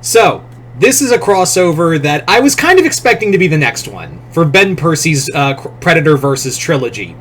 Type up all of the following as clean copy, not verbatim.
So, this is a crossover that I was kind of expecting to be the next one for Ben Percy's Predator versus trilogy.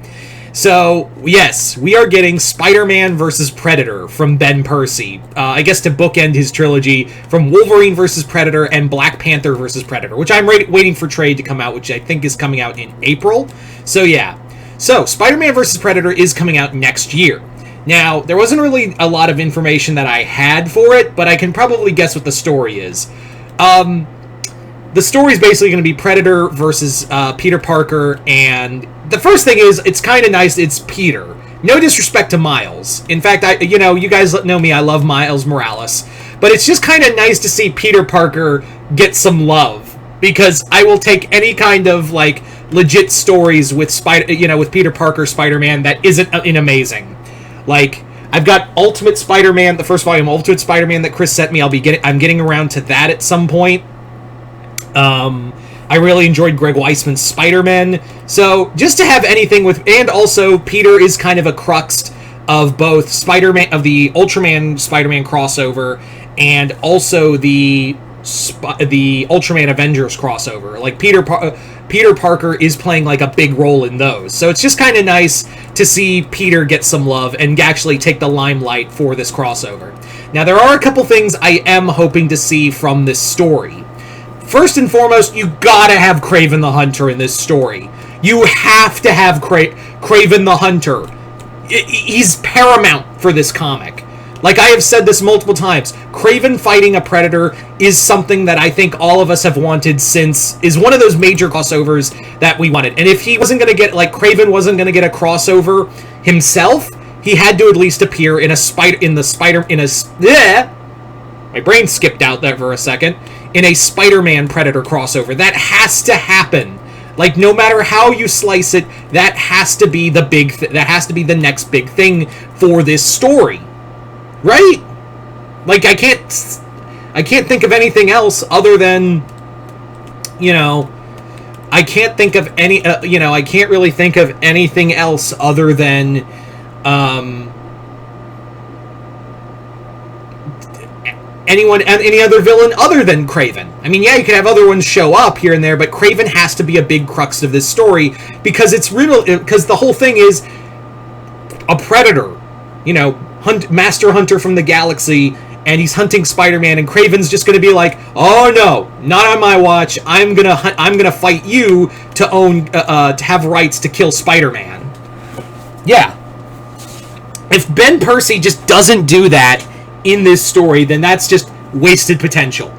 So, yes, we are getting Spider-Man versus Predator from Ben Percy. I guess to bookend his trilogy from Wolverine versus Predator and Black Panther versus Predator, which I'm waiting for trade to come out, which I think is coming out in April. So, yeah. So, Spider-Man versus Predator is coming out next year. Now, there wasn't really a lot of information that I had for it, but I can probably guess what the story is. The story is basically going to be Predator versus Peter Parker, and the first thing is, it's kind of nice, it's Peter. No disrespect to Miles. In fact, you guys know me, I love Miles Morales. But it's just kind of nice to see Peter Parker get some love, because I will take any kind of, like, legit stories with with Peter Parker Spider-Man that isn't amazing. Like, I've got Ultimate Spider-Man, the first volume Ultimate Spider-Man that Chris sent me. I'm getting around to that at some point. I really enjoyed Greg Weisman's Spider-Man. So, just to have anything with... And also, Peter is kind of a crux of both Spider-Man... Of the Ultraman Spider-Man crossover, and also the Ultraman Avengers crossover. Like, Peter Parker is playing, like, a big role in those. So, it's just kind of nice to see Peter get some love and actually take the limelight for this crossover. Now, there are a couple things I am hoping to see from this story. First and foremost, you gotta have Kraven the Hunter in this story. You have to have Kraven the Hunter. He's paramount for this comic. Like, I have said this multiple times, Kraven fighting a Predator is something that I think all of us have wanted since... is one of those major crossovers that we wanted. And if he wasn't gonna get... like, Kraven wasn't gonna get a crossover himself, he had to at least appear in my brain skipped out there for a second. In a Spider-Man Predator crossover. That has to happen. Like, no matter how you slice it, that has to be the that has to be the next big thing for this story. Right? Like, I can't think of anything else other than, I can't think of any, I can't really think of anything else other than, any other villain other than Kraven. I mean, yeah, you can have other ones show up here and there, but Kraven has to be a big crux of this story, because because the whole thing is a Predator, Master Hunter from the galaxy, and he's hunting Spider-Man, and Kraven's just going to be like, oh no, not on my watch. I'm gonna fight you to have rights to kill Spider-Man. Yeah. If Ben Percy just doesn't do that in this story, then that's just wasted potential.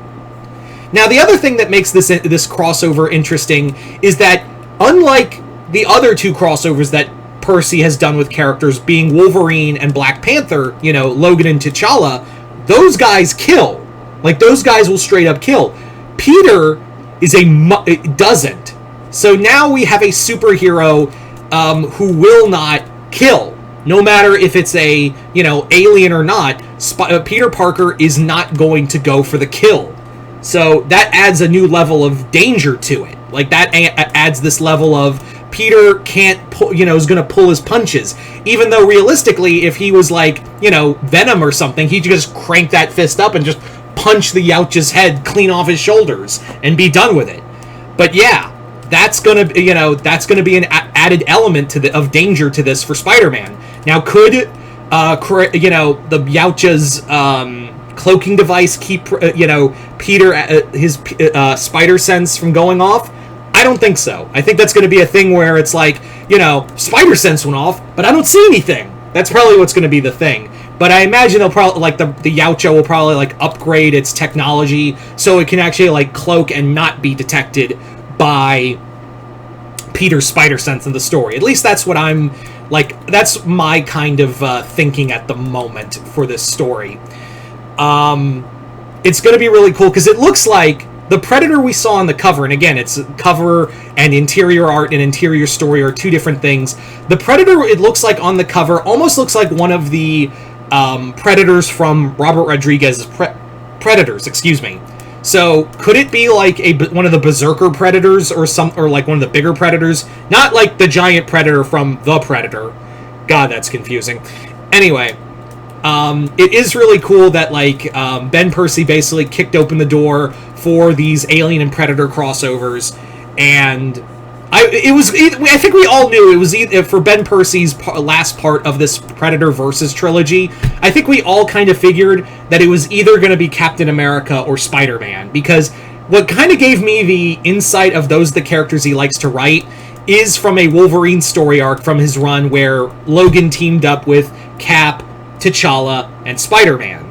Now, the other thing that makes this crossover interesting is that, unlike the other two crossovers that Percy has done with characters, being Wolverine and Black Panther, Logan and T'Challa, those guys kill. Like, those guys will straight up kill. Peter doesn't. So now we have a superhero who will not kill. No matter if it's a, alien or not, Peter Parker is not going to go for the kill. So that adds a new level of danger to it. Like, that adds this level of Peter can't pull, is going to pull his punches. Even though, realistically, if he was like, Venom or something, he'd just crank that fist up and just punch the Yautja's head clean off his shoulders and be done with it. But yeah, that's going to be an added element of danger to this for Spider-Man. Now, could the Yautja's cloaking device keep Peter his spider sense from going off? I don't think so. I think that's going to be a thing where it's like, spider sense went off, but I don't see anything. That's probably what's going to be the thing. But I imagine they'll probably, like, the Yautja will probably, like, upgrade its technology so it can actually, like, cloak and not be detected by Peter's spider sense in the story. At least that's what I'm... like, that's my kind of thinking at the moment for this story. It's going to be really cool, because it looks like the Predator we saw on the cover, and again, it's cover and interior art and interior story are two different things. The Predator, it looks like on the cover, almost looks like one of the Predators from Robert Rodriguez's Predators, excuse me. So, could it be like one of the Berserker Predators or like one of the bigger Predators? Not like the giant Predator from The Predator. God, that's confusing. Anyway, It is really cool that like Ben Percy basically kicked open the door for these Alien and Predator crossovers, and I think we all knew it was either for Ben Percy's last part of this Predator versus trilogy. I think we all kind of figured that it was either going to be Captain America or Spider-Man, because what kind of gave me the insight of those the characters he likes to write is from a Wolverine story arc from his run where Logan teamed up with Cap, T'Challa, and Spider-Man.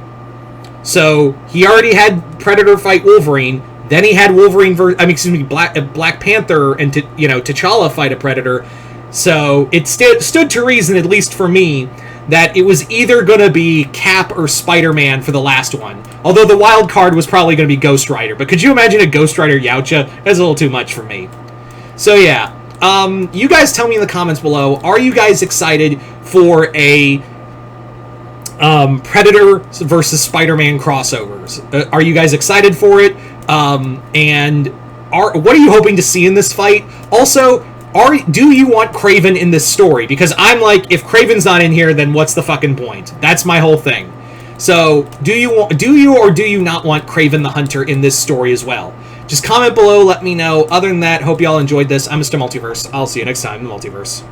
So he already had Predator fight Wolverine. Then he had Black Panther and T'Challa fight a Predator. So it stood to reason, at least for me, that it was either going to be Cap or Spider-Man for the last one. Although the wild card was probably going to be Ghost Rider. But could you imagine a Ghost Rider Yautja? That's a little too much for me. So yeah, you guys tell me in the comments below, are you guys excited for a Predator versus Spider-Man crossovers? Are you guys excited for it? And what are you hoping to see in this fight? Also, do you want Kraven in this story? Because I'm like, if Kraven's not in here, then what's the fucking point? That's my whole thing. So, do you or do you not want Kraven the Hunter in this story as well? Just comment below, let me know. Other than that, hope y'all enjoyed this. I'm Mr. Multiverse. I'll see you next time in the Multiverse.